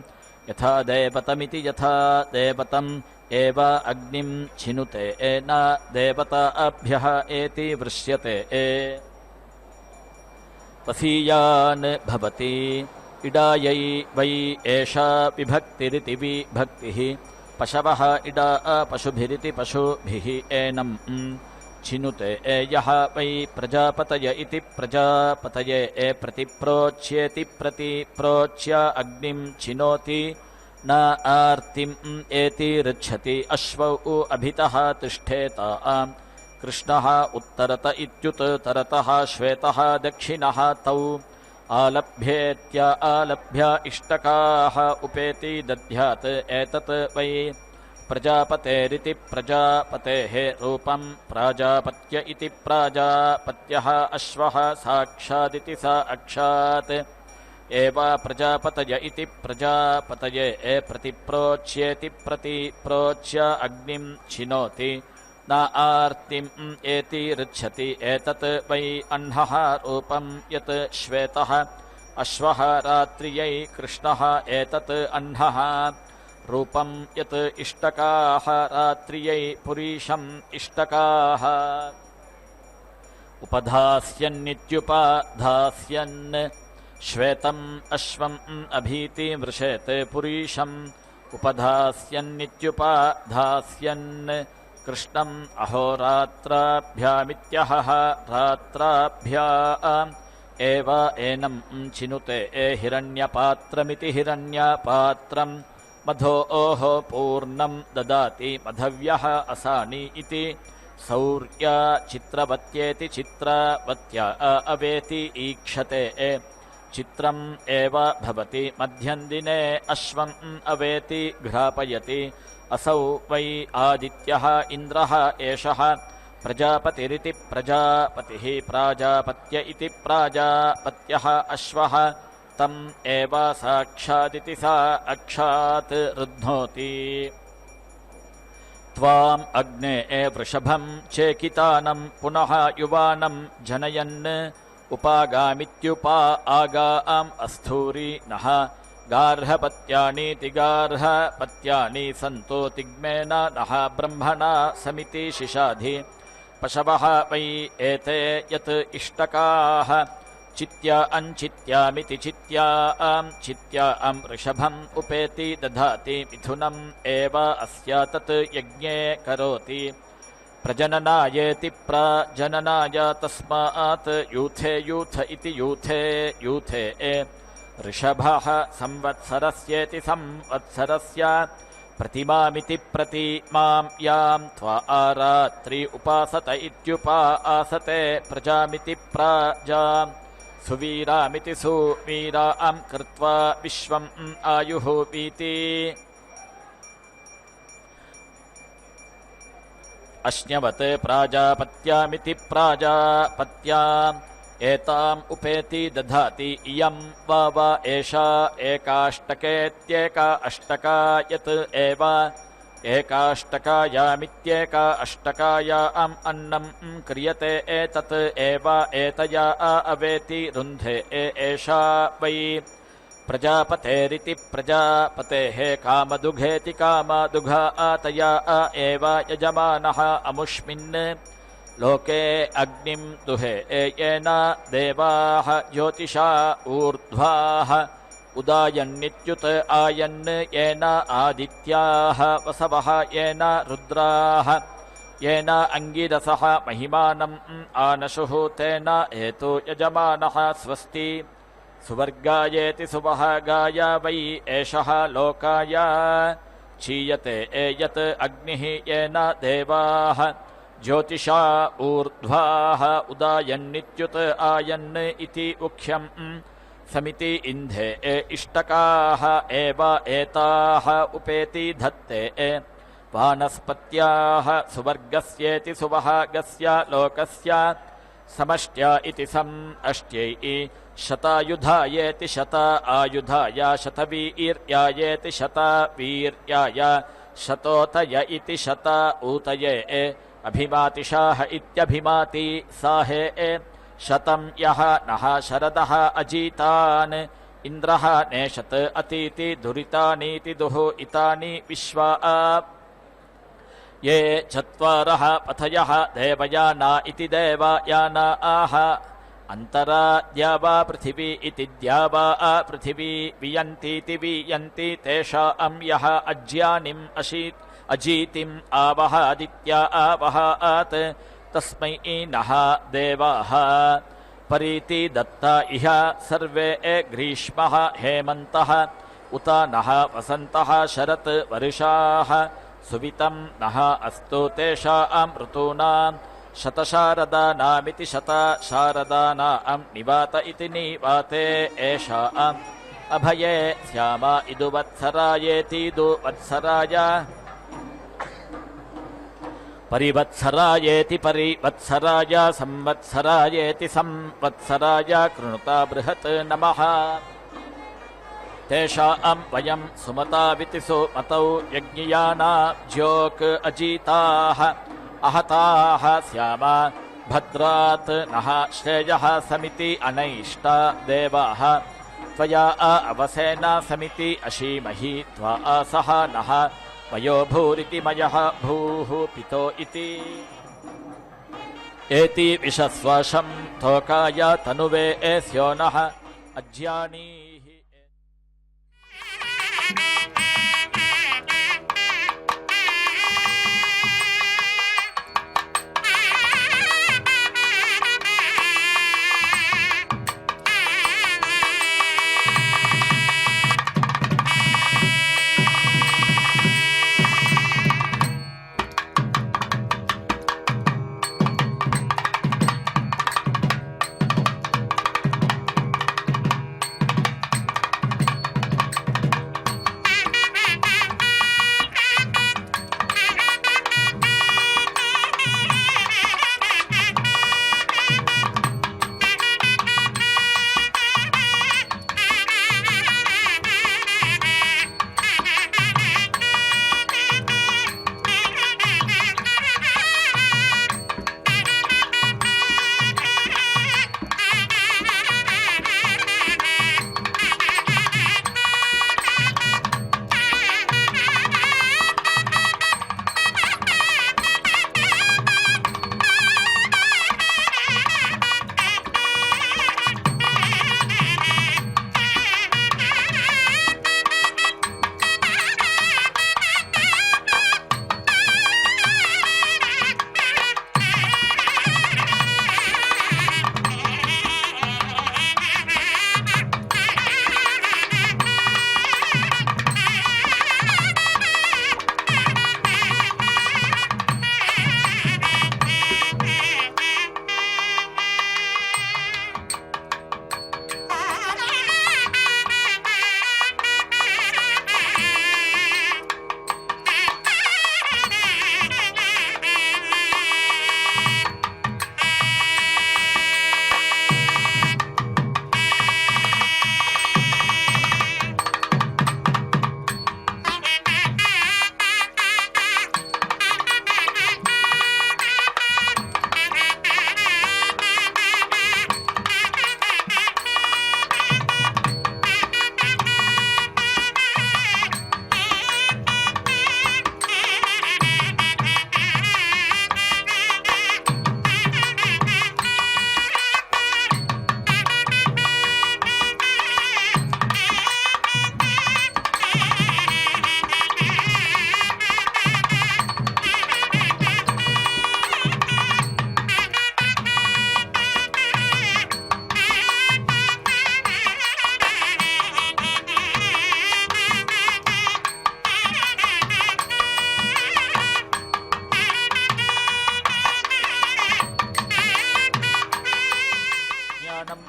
यथा देवतमिति यथा देवतम् एव अग्निं छिनुते न देवताभ्यः एति वृष्यते वसीयान् भवति इडायै वै एषा विभक्तिरिति विभक्तिः पशवः इडा पशुभिरिति पशुभिः एनम् छिनुते यः वै प्रजापतय इति प्रजापतये प्रतिप्रोच्येति प्रतिप्रोच्य अग्निं छिनोति न आर्तिम् एति ऋच्छति अश्वौ अभितः तिष्ठेत कृष्णः उत्तरत इत्युत तरतः श्वेतः दक्षिणः तौ आलभ्येत्य आलभ्य इष्टकाः उपेति दद्यात् एतत् वै प्रजापतेरिति प्रजापतेः रूपं प्राजापत्य इति प्राजापत्यः अश्वः साक्षादिति साक्षात् एव प्रजापतय इति प्रजापतये प्रतिप्रोच्येति प्रतिप्रोच्य अग्निं छिनोति न आर्तिम् एति ऋच्छति एतत् वै अह्नः रूपं यत् श्वेतः अश्वः रात्र्यै कृष्णः एतत् अह्नः रूपं यत् इष्टकाः रात्र्यै पुरीशम् इष्टकाः उपधास्यन्नित्युपाधास्यन् श्वेतम् अश्वम् अभीति मृषेत् पुरीशम् उपधास्यन्नित्युपाधास्यन् कृष्णम् अहोरात्राभ्यामित्यहः रात्राभ्या एव एनम् छिनुते हिरण्यपात्रमिति हिरण्यपात्रम् मधोः पूर्णम् ददाति मधव्यः असानि इति सौर्या चित्रवत्येति चित्रवत्या अवेति ईक्षते चित्रम् एव भवति मध्यन्दिने अश्वम् अवेति घ्रापयति असौ वै आदित्यः इन्द्रः एषः प्रजापतिरिति प्रजापतिः प्राजापत्य इति प्राजापत्यः अश्वः तम् एव साक्षादिति साक्षात् रुध्नोति त्वाम् अग्ने वृषभम् चेकितानम् पुनः युवानम् जनयन् उपागामित्युपा आगाम् अस्थूरि नः गार्हपत्यानीति गार्हपत्यानि सन्तो तिग्मेन नः ब्रह्मणा समिति शिशाधि पशवः वै एते यत् इष्टकाः चित्या अञ्चित्यामिति चित्या ऋषभम् उपेति दधाति मिथुनम् एव अस्या तत् यज्ञे करोति प्रजननायेति प्रजननाय तस्मात् यूथे यूथ इति यूथे ऋषभः संवत्सरस्येति संवत्सरस्य प्रतिमामिति प्रतिमां यां त्वा आरात्रि उपासत इत्युपासते प्रजामिति प्राजां सुवीरामिति सुवीरां कृत्वा विश्वम् आयुः वीति अश्न्यवत् प्राजापत्यामिति प्राजापत्याम् एताम् उपेति दधाति इयं वा एषा एकाष्टकेत्येका अष्टका यत् एव एकाष्टकायामित्येका अष्टकायाम् अन्नम् क्रियते एतत् एव एतया अवेति रुन्धे एषा वै प्रजापतेरिति प्रजापतेः कामदुघेति कामदुघा तया एव यजमानः अमुष्मिन् लोके अग्निं दुहे येन देवाः ज्योतिषा ऊर्ध्वाः उदायन्नित्युत आयन् येन आदित्याः वसवः येन रुद्राः येन अङ्गिरसः महिमानम् आनशुः तेन हेतु यजमानः स्वस्ति सुवर्गायेति सुवहगाय वै एषः लोकाय क्षीयते यत् अग्निः येन देवाः ज्योतिषा ऊर्ध्वाः उदायन्नित्युत आयन् इति उक्ष्यम् समिति इन्धे इष्टकाः एव एताः उपेति धत्ते वानस्पत्याः सुवर्गस्येति सुवहगस्य लोकस्य समष्ट्या इति समष्ट्यै शतायुधायेति शता आयुधाय शतवीर्यायेति शतवीर्याय शतोतय इति शता ऊतये अभिमातिशाह इत्यभिमाति साहे शतं यः नः शरदः अजीतान् इन्द्रः नेशत् अतीति दुरितानीति दुः इतानि विश्वा ये चत्वारः पथयः देवयाना इति देवयाना आह अन्तरा द्यावा पृथिवी इति द्यावा पृथिवी वियन्तीति वियन्ति तेषां यः अज्यानिम् अजीतिम् आवहादित्या आवहात् तस्मै नः देवाः परीति दत्ता इह सर्वे ग्रीष्मः हेमन्तः उत नः वसन्तः शरत् वर्षाः सुवितं नः अस्तु तेषां ऋतूनां शतशारदानामिति शतशारदानां निवात इति निवाते एषाम् अभये श्यामा इदुवत्सरायेतीदु वत्सराय परिवत्सरायेति परिवत्सराय संवत्सरायेति संवत्सराय कृणुता बृहत् नमः तेषां वयं सुमताविति सुमतौ यज्ञियाना ज्योक् अजीताः अहताः स्यामा भद्रात् नः श्रेयः समिति अनैष्टा देवाः त्वया अवसेना समिति अशीमहि त्वा सह नः मयो भूरिति मयः भूः पितो इति एति विशस्वाशं तोकाय तनुवे एस्यो नः अज्ञानीः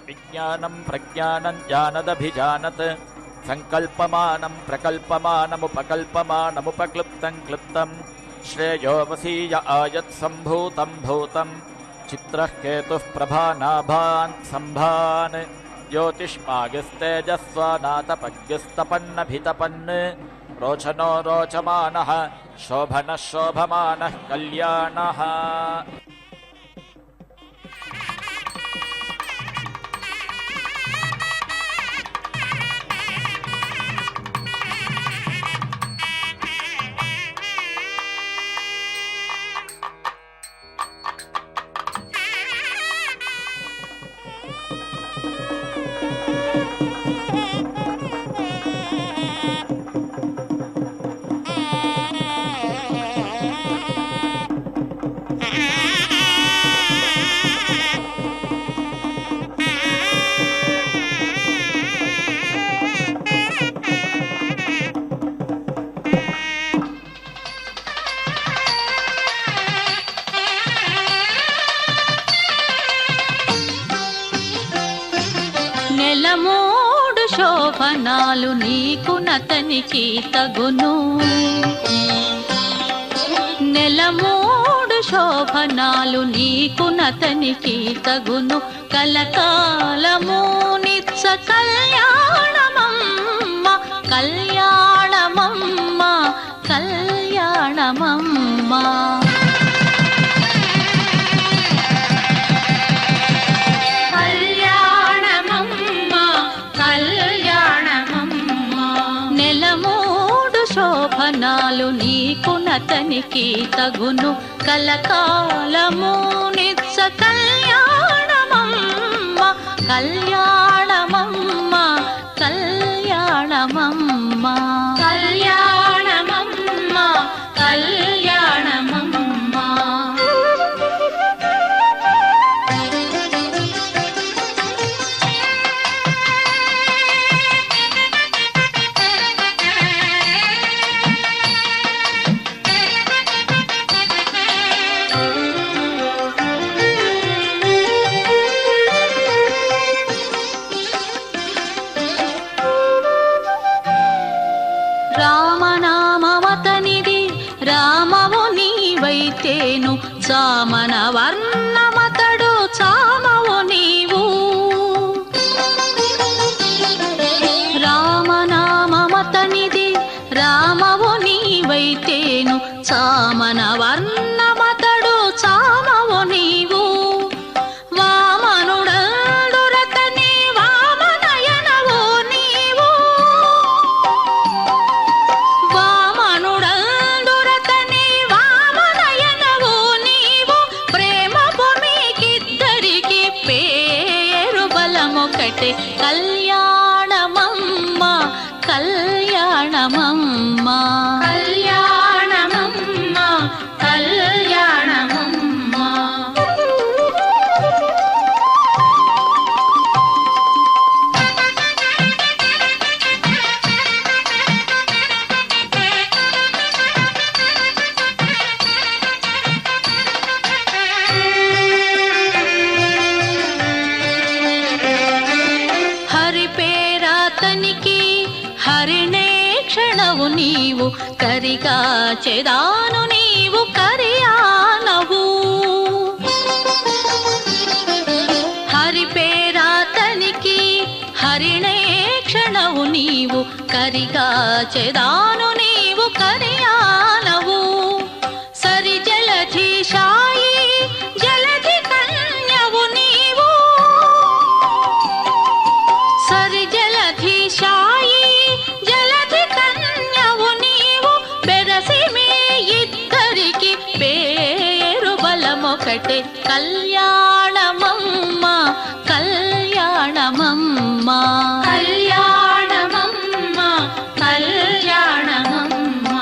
विज्ञानं प्रज्ञानं जानदभिजानत् संकल्पमानं प्रकल्पमानमुपकल्पमानमुपक्लुप्तं क्लुप्तं श्रेयो वसीय आयत् सम्भूतं भूतं चित्रः केतुः प्रभानाभान् सम्भान् ज्योतिष्मागिस्तेजस्वानातपज्ञस्तपन्नभितपन् रोचनो रोचमानः शोभनः शोभमानः कल्याणः Ah! నెలమూడు శోభనాలు నీకు నతనికి తగును. నెలమూడు శోభనాలు నీకు నతనికి తగును. కలకాలము నిత్య కళ్యాణమమ్మ కళ్యాణమమ్మ కళ్యాణమమ్మ. నెలమూడు శోభనాలు నీకు నతనికి తగును. కలకాలము నిత్య కళ్యాణమమ్మ కళ్యాణమమ్మ కళ్యాణమమ్మ కళ్యాణమమ్మ కళ్యాణమమ్మ. రామనామమతనిది రామవు నీవైతేను. చామన వర్ణమతడు చామవు నీవు. రామనామమతనిది రామవు నీవైతేను. చామన వర్ణమతడు చామవు నీవు. వామనుడందురతని వామనయనవు నీవు. వామనుడందురతని వామనయనవు నీవు. ప్రేమ భూమికిద్దరికి పేరు బలమొకటే. కళ్యాణమమ్మ కళ్యాణమమ్మ కళ్యాణమమ్మ కళ్యాణమమ్మ. హరి పేరాతనికి హరిణే క్షణవు నీవు. కరిగా చెదాను నీవు కరియానవు. హరి పేరాతనికి హరిణే క్షణవు నీవు. కరిగా చెదాను నీవు కరియానవు. సరి జలధి శాయి జలధి కన్యవు నీవు. సరి జలధి శాయి జలధి కన్యవు నీవు. బెరసి మీ ఇద్దరికి పేరు బలమొకటే. కళ్యాణమమ్మ కళ్యాణమమ్మ కళ్యాణమమ్మ కళ్యాణమమ్మ.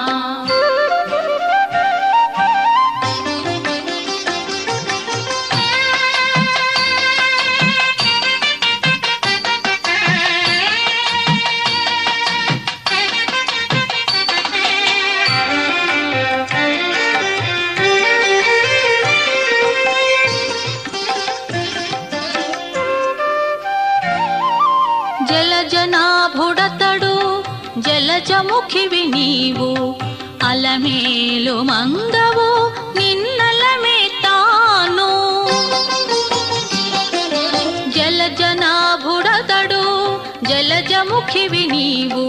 జలజనాభుడతడు జలజముఖివి నీవు. అలమేలు మంగవు నిన్నలమే తాను. జలజనాభుడతడు జలజముఖివి నీవు.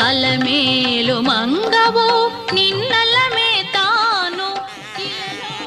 అలమేలు మంగవు నిన్నలమే తాను. ఇలలో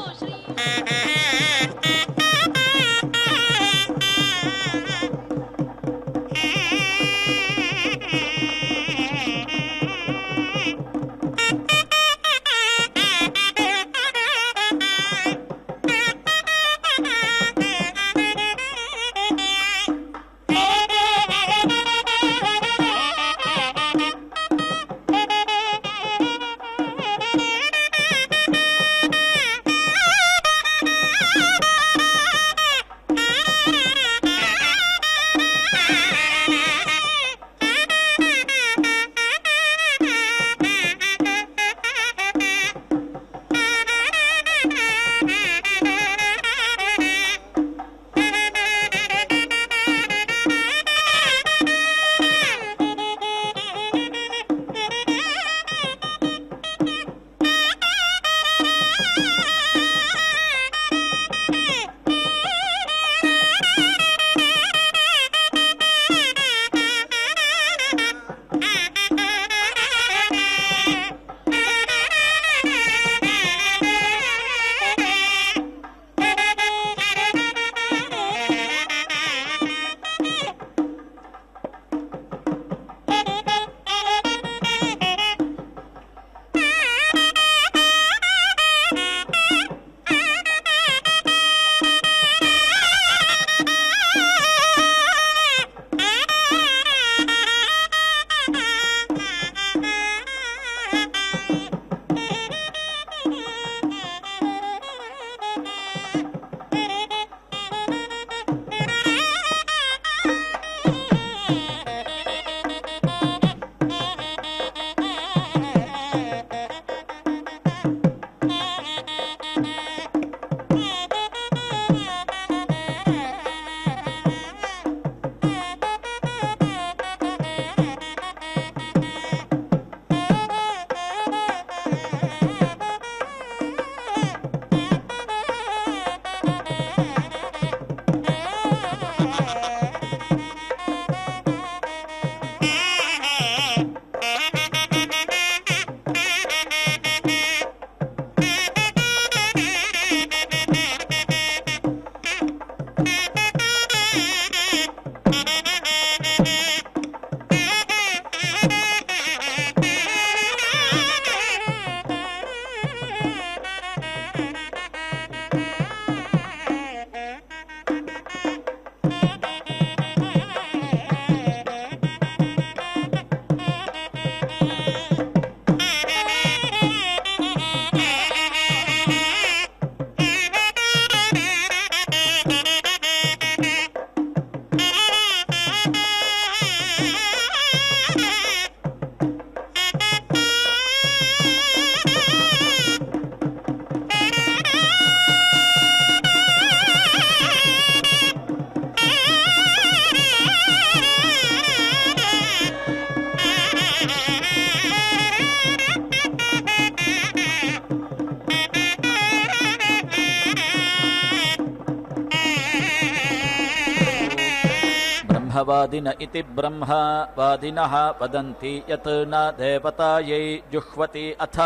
वादिन इति ब्रह्मा वादिनः वदन्ति यत् न देवतायै जुह्वति अथ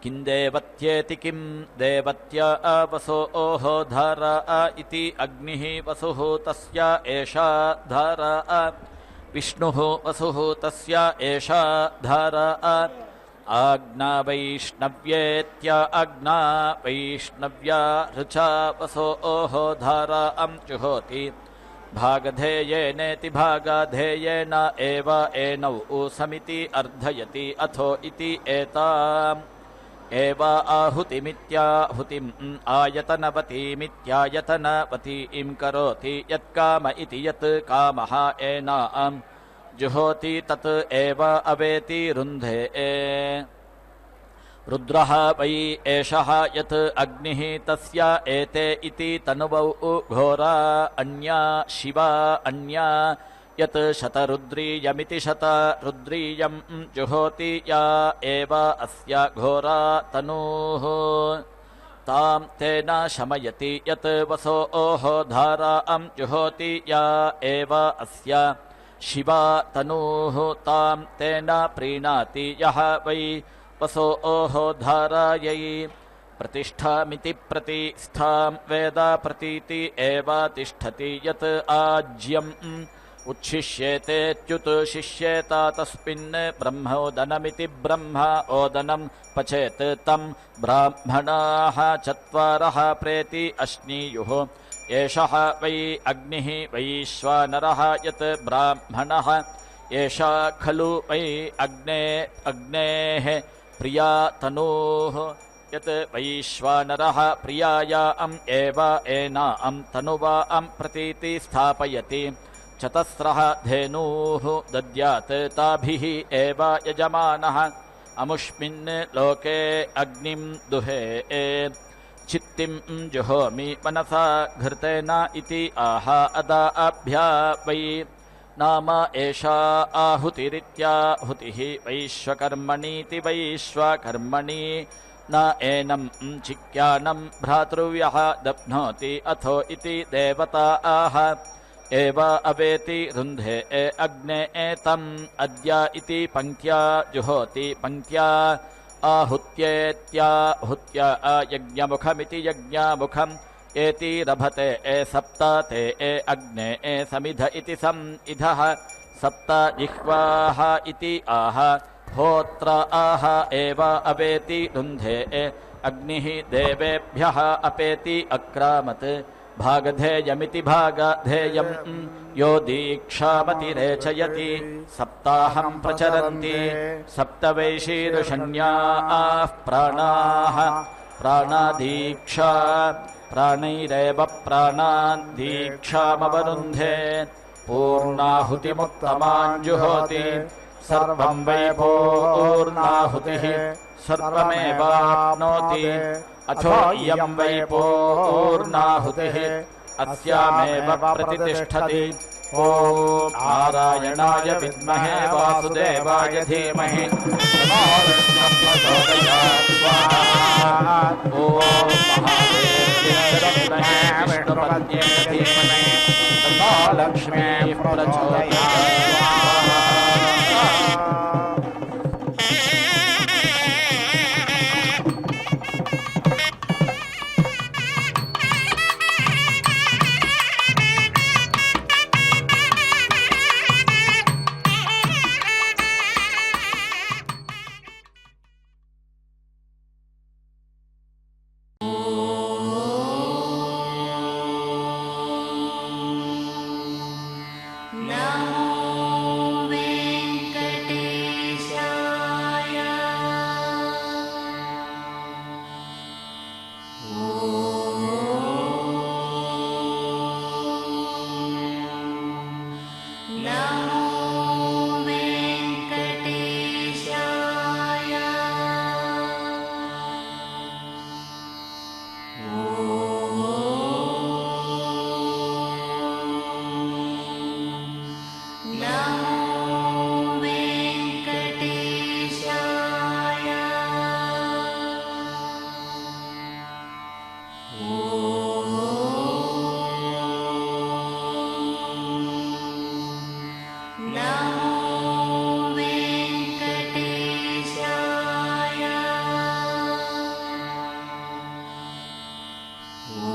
किं देवत्येति किं देवत्या वसोः धारा इति अग्निः वसुः तस्य एषा धारा विष्णुः वसुः तस्य एषा धारा आज्ञा वैष्णव्येत्या आज्ञा वैष्णव्या ऋचा वसोः धारा जुहोति भागधेयेनेति भागाधेयेन एव एनौ समिति अर्धयति अथो इति एताम् एव आहुतिमित्याहुतिम् आयतनवतीमित्यायतनवतीं करोति यत्काम इति यत् कामः एनाम् जुहोति तत् एव अवेति रुन्धे रुद्रः वै एषः यत् अग्निः तस्य एते इति तनुवौ घोरा अन्या शिवा अन्या यत् शतरुद्रीयमिति शतरुद्रीयं जुहोति या एव अस्य घोरा तनूः तां तेन शमयति यत् वसोः धारां जुहोति या एव अस्य शिवा तनूः तां तेन प्रीणाति यः वै वसोः धारायै प्रतिष्ठामिति प्रतिष्ठां वेद प्रतीति एव तिष्ठति यत् आज्यम् उच्छिष्येतेत्युत शिष्येत तस्मिन् ब्रह्मोदनमिति ब्रह्म ओदनं पचेत् तं ब्राह्मणाः चत्वारः प्रेति अश्नीयुः एषः वै अग्निः वैश्वानरः यत् ब्राह्मणः एषा खलु वै अग्नेः प्रिया तनूः यत् वैश्वानरः प्रियायाम् एव एनां तनुवां प्रतीति स्थापयति चतस्रः धेनूः दद्यात् ताभिः एव यजमानः अमुष्मिन् लोके अग्निं दुहे चित्तिं जुहोमि मनसा घृतेन इति आह अदाभ्या वै नाम एषा आहुतिरित्याहुतिः वैश्वकर्मणीति वैश्वकर्मणि न एनं चिक्यानं भ्रातृव्यः दप्नोति अथो इति देवता आह एव अवेति रुन्धे अग्ने एतम् अद्य इति पङ्क्त्या जुहोति पङ्क्त्या आहुत्येत्याहुत्या यज्ञमुखमिति यज्ञमुखम् एति रभते सप्त ते अग्ने समिध इति समिधः सप्त जिह्वाः इति आह होत्र आह एव अवेति रुन्धे अग्निः देवेभ्यः अपेति अक्रामत् भागधेयमिति भागधेयम् यो दीक्षामतिरेचयति सप्ताहं प्रचरन्ति सप्तवैशीर्षण्याः प्राणाः प्राणादीक्षा प्राणैरेव प्राणान् दीक्षामवरुन्धे पूर्णाहुतिमुत्तमाञ्जुहोति सर्वं वै पूर्णाहुतिः सर्वमेवाप्नोति अथो इयं वै पूर्णाहुतिः अस्यामेव प्रतितिष्ठति ॐ नारायणाय विद्महे वासुदेवाय धीमहि तन्नो विष्णुः प्रचोदयात् स्वाहा ॐ महादेव्यै विष्णुपत्न्यै धीमहि तन्नो लक्ष्मीः प्रचोदयात् स्वाहा नमो ॐ